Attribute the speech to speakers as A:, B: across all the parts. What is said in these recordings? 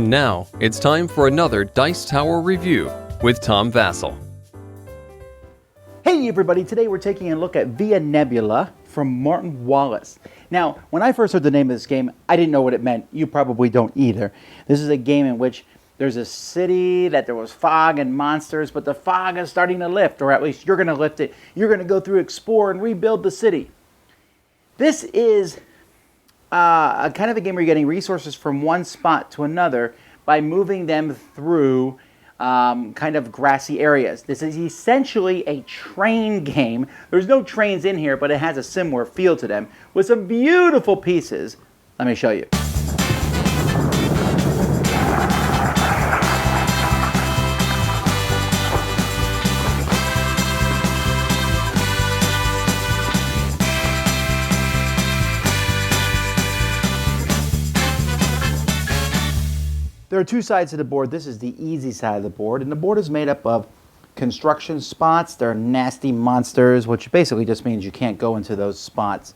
A: And now, it's time for another Dice Tower review with Tom Vasel.
B: Hey everybody, today we're taking a look at Via Nebula from Martin Wallace. Now, when I first heard the name of this game, I didn't know what it meant. You probably don't either. This is a game in which there's a city that there was fog and monsters, but the fog is starting to lift, or at least you're going to lift it. You're going to go through, explore, and rebuild the city. This is a kind of a game where you're getting resources from one spot to another by moving them through kind of grassy areas. This is essentially a train game. There's no trains in here, but it has a similar feel to them with some beautiful pieces. Let me show you. There are two sides to the board. This is the easy side of the board, and the board is made up of construction spots. They're nasty monsters, which basically just means you can't go into those spots.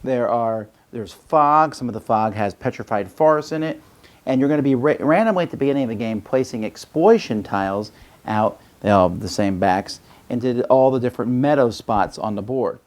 B: There's fog. Some of the fog has petrified forests in it, and you're going to be randomly at the beginning of the game placing explosion tiles out, they all have the same backs, into all the different meadow spots on the board.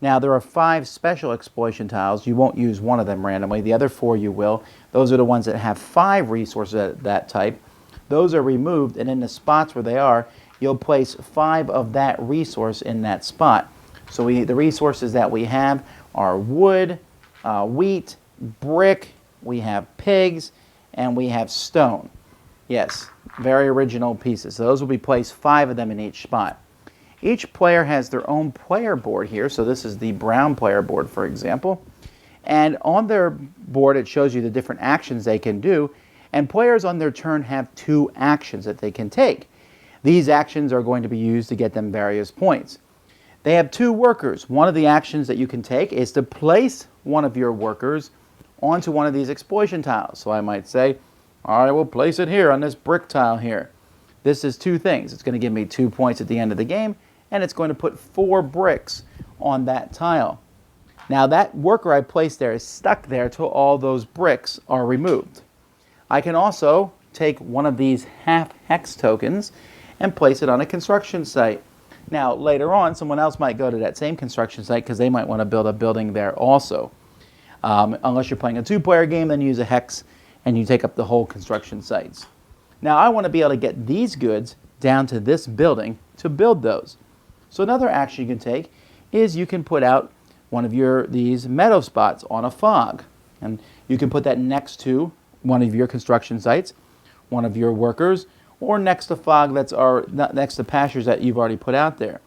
B: Now, there are 5 special explosion tiles. You won't use one of them randomly. The other 4 you will. Those are the ones that have 5 resources of that type. Those are removed, and in the spots where they are, you'll place 5 of that resource in that spot. So the resources that we have are wood, wheat, brick, we have pigs, and we have stone. Yes, very original pieces. So those will be placed, 5 of them in each spot. Each player has their own player board here. So this is the brown player board, for example. And on their board, it shows you the different actions they can do. And players on their turn have 2 actions that they can take. These actions are going to be used to get them various points. They have 2 workers. One of the actions that you can take is to place one of your workers onto one of these explosion tiles. So I might say, all right, we'll place it here on this brick tile here. This is 2 things. It's going to give me 2 points at the end of the game, and it's going to put 4 bricks on that tile. Now that worker I placed there is stuck there till all those bricks are removed. I can also take one of these half hex tokens and place it on a construction site. Now later on, someone else might go to that same construction site because they might want to build a building there also. Unless you're playing a 2-player game, then you use a hex and you take up the whole construction sites. Now I want to be able to get these goods down to this building to build those. So another action you can take is you can put out one of these meadow spots on a fog. And you can put that next to one of your construction sites, one of your workers, or next to fog next to pastures that you've already put out there.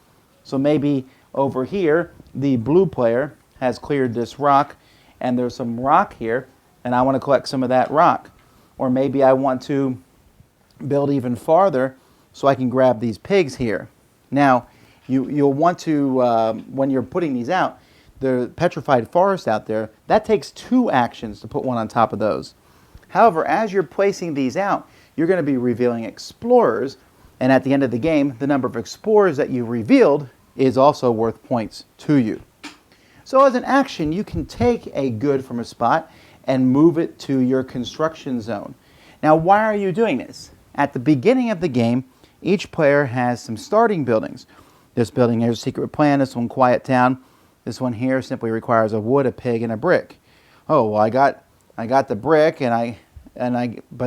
B: So maybe over here, the blue player has cleared this rock, and there's some rock here, and I want to collect some of that rock. Or maybe I want to build even farther so I can grab these pigs here. Now, you'll want to, when you're putting these out, the petrified forest out there, that takes 2 actions to put one on top of those. However, as you're placing these out, you're going to be revealing explorers, and at the end of the game, the number of explorers that you revealed is also worth points to you. So as an action, you can take a good from a spot and move it to your construction zone. Now, why are you doing this? At the beginning of the game, each player has some starting buildings. This building here is Secret Plan, this one Quiet Town. This one here simply requires a wood, a pig, and a brick. Oh, well, I got the brick, but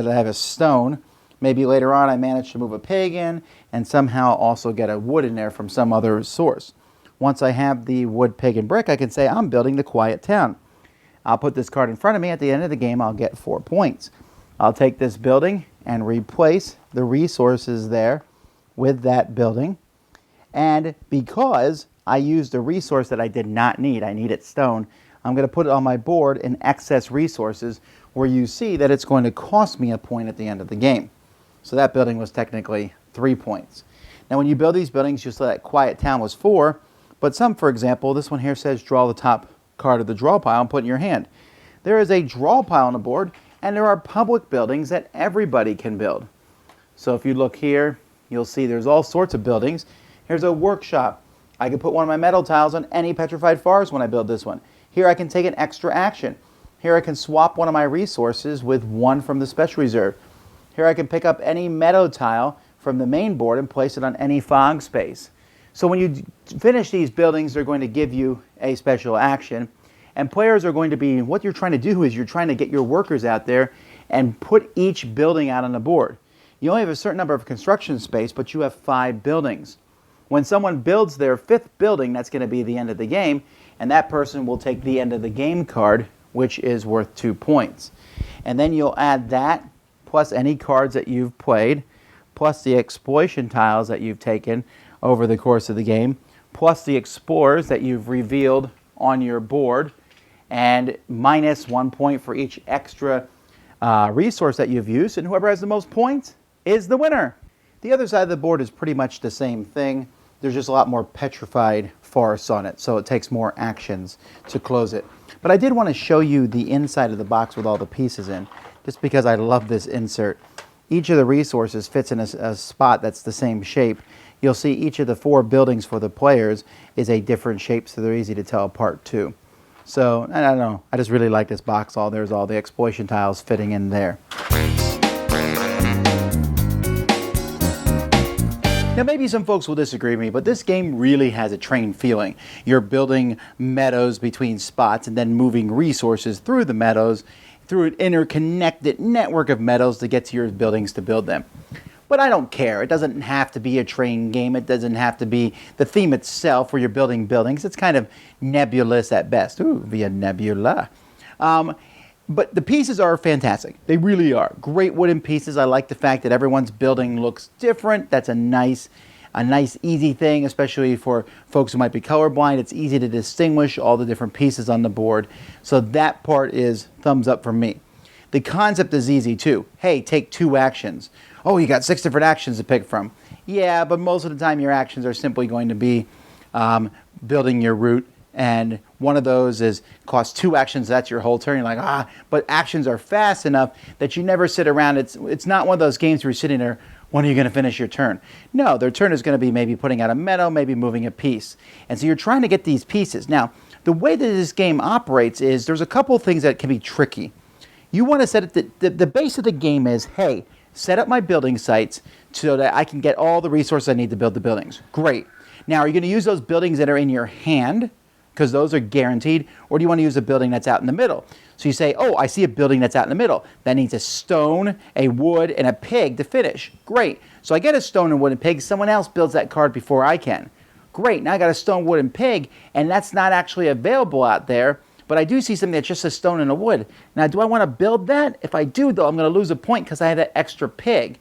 B: I have a stone. Maybe later on I managed to move a pig in and somehow also get a wood in there from some other source. Once I have the wood, pig, and brick, I can say I'm building the Quiet Town. I'll put this card in front of me. At the end of the game, I'll get 4 points. I'll take this building and replace the resources there with that building. And because I used a resource that I did not need, I needed stone, I'm going to put it on my board in excess resources where you see that it's going to cost me a point at the end of the game. So that building was technically 3 points. Now when you build these buildings, you saw that Quiet Town was 4, but some, for example, this one here says draw the top card of the draw pile and put in your hand. There is a draw pile on the board, and there are public buildings that everybody can build. So if you look here, you'll see there's all sorts of buildings. Here's a workshop. I can put one of my metal tiles on any petrified forest when I build this one. Here I can take an extra action. Here I can swap one of my resources with one from the special reserve. Here I can pick up any meadow tile from the main board and place it on any fog space. So when you finish these buildings, they're going to give you a special action. And players are going to be, what you're trying to do is you're trying to get your workers out there and put each building out on the board. You only have a certain number of construction space, but you have 5 buildings. When someone builds their 5th building, that's going to be the end of the game, and that person will take the end of the game card, which is worth 2 points. And then you'll add that, plus any cards that you've played, plus the exploitation tiles that you've taken over the course of the game, plus the explorers that you've revealed on your board, and minus 1 point for each extra resource that you've used, and whoever has the most points is the winner. The other side of the board is pretty much the same thing. There's just a lot more petrified forests on it, so it takes more actions to close it. But I did want to show you the inside of the box with all the pieces in, just because I love this insert. Each of the resources fits in a spot that's the same shape. You'll see each of the 4 buildings for the players is a different shape, so they're easy to tell apart too. So, I don't know, I just really like this box. There's all the exploitation tiles fitting in there. Now maybe some folks will disagree with me, but this game really has a train feeling. You're building meadows between spots and then moving resources through the meadows, through an interconnected network of meadows to get to your buildings to build them. But I don't care. It doesn't have to be a train game. It doesn't have to be the theme itself where you're building buildings. It's kind of nebulous at best. Ooh, Via Nebula. But the pieces are fantastic. They really are. Great wooden pieces. I like the fact that everyone's building looks different. That's a nice, easy thing, especially for folks who might be colorblind. It's easy to distinguish all the different pieces on the board. So that part is thumbs up for me. The concept is easy too. Hey, take 2 actions. Oh, you got 6 different actions to pick from. Yeah, but most of the time your actions are simply going to be building your route, and one of those costs 2 actions. That's your whole turn. You're like, but actions are fast enough that you never sit around. It's not one of those games where you're sitting there, when are you going to finish your turn? No, their turn is going to be maybe putting out a meadow, maybe moving a piece. And so you're trying to get these pieces. Now, the way that this game operates is there's a couple things that can be tricky. You want to set it, the base of the game is, hey, set up my building sites so that I can get all the resources I need to build the buildings. Great. Now, are you going to use those buildings that are in your hand, because those are guaranteed, or do you want to use a building that's out in the middle? So you say, oh, I see a building that's out in the middle. That needs a stone, a wood, and a pig to finish. Great. So I get a stone and wood and pig. Someone else builds that card before I can. Great. Now I got a stone, wood, and pig, and that's not actually available out there. But I do see something that's just a stone and a wood. Now, do I want to build that? If I do, though, I'm going to lose a point because I have that extra pig.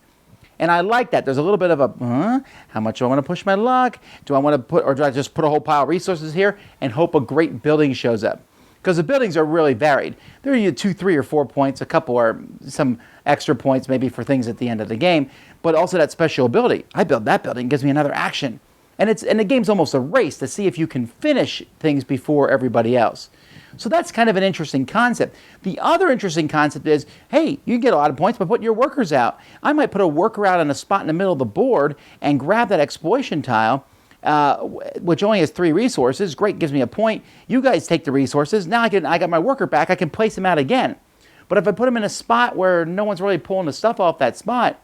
B: And I like that. There's a little bit of a, how much do I want to push my luck? Do I want to put, or do I just put a whole pile of resources here and hope a great building shows up? Because the buildings are really varied. There are 2, 3, or 4 points. A couple are some extra points maybe for things at the end of the game. But also that special ability. I build that building, gives me another action. And the game's almost a race to see if you can finish things before everybody else. So that's kind of an interesting concept. The other interesting concept is, hey, you get a lot of points by putting your workers out. I might put a worker out on a spot in the middle of the board and grab that exploitation tile, which only has 3 resources. Great, gives me a point. You guys take the resources. Now I got my worker back. I can place him out again. But if I put him in a spot where no one's really pulling the stuff off that spot,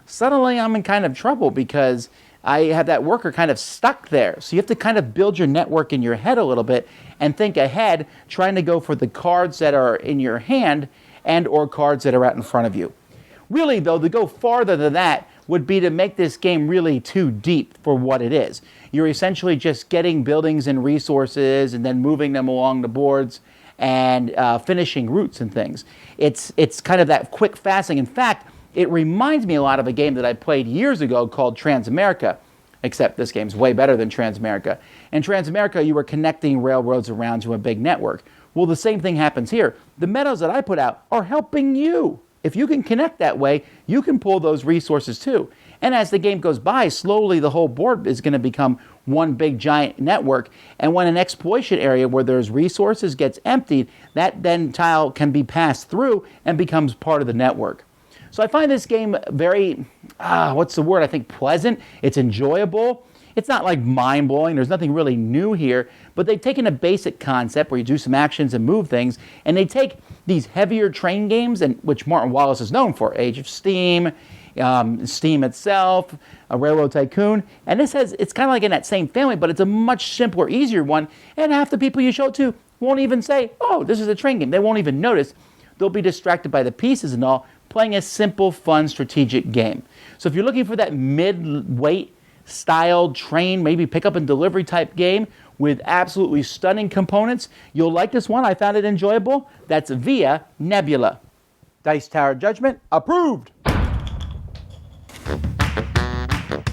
B: suddenly I'm in kind of trouble because I have that worker kind of stuck there. So you have to kind of build your network in your head a little bit and think ahead, trying to go for the cards that are in your hand and or cards that are out in front of you. Really, though, to go farther than that would be to make this game really too deep for what it is. You're essentially just getting buildings and resources and then moving them along the boards and finishing routes and things. It's kind of that quick, fast thing. In fact, it reminds me a lot of a game that I played years ago called Transamerica, except this game's way better than Transamerica. In Transamerica, you were connecting railroads around to a big network. Well, the same thing happens here. The meadows that I put out are helping you. If you can connect that way, you can pull those resources too. And as the game goes by, slowly the whole board is going to become one big giant network. And when an exploitation area where there's resources gets emptied, that then tile can be passed through and becomes part of the network. So I find this game very, what's the word? I think pleasant. It's enjoyable. It's not like mind-blowing. There's nothing really new here, but they've taken a basic concept where you do some actions and move things, and they take these heavier train games, and which Martin Wallace is known for, Age of Steam, Steam itself, a Railroad Tycoon, and it's kind of like in that same family, but it's a much simpler, easier one, and half the people you show it to won't even say, oh, this is a train game. They won't even notice. They'll be distracted by the pieces and all, playing a simple, fun, strategic game. So if you're looking for that mid-weight style train, maybe pickup and delivery type game with absolutely stunning components, you'll like this one. I found it enjoyable. That's Via Nebula. Dice Tower Judgment approved.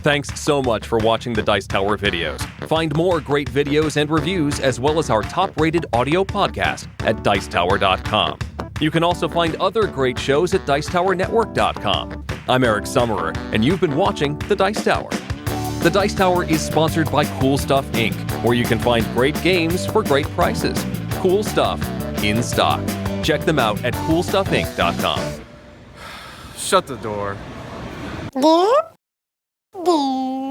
A: Thanks so much for watching the Dice Tower videos. Find more great videos and reviews, as well as our top-rated audio podcast at Dicetower.com. You can also find other great shows at Dicetowernetwork.com. I'm Eric Summerer, and you've been watching The Dice Tower. The Dice Tower is sponsored by Cool Stuff Inc., where you can find great games for great prices. Cool stuff in stock. Check them out at CoolStuffInc.com.
C: Shut the door.
D: Do.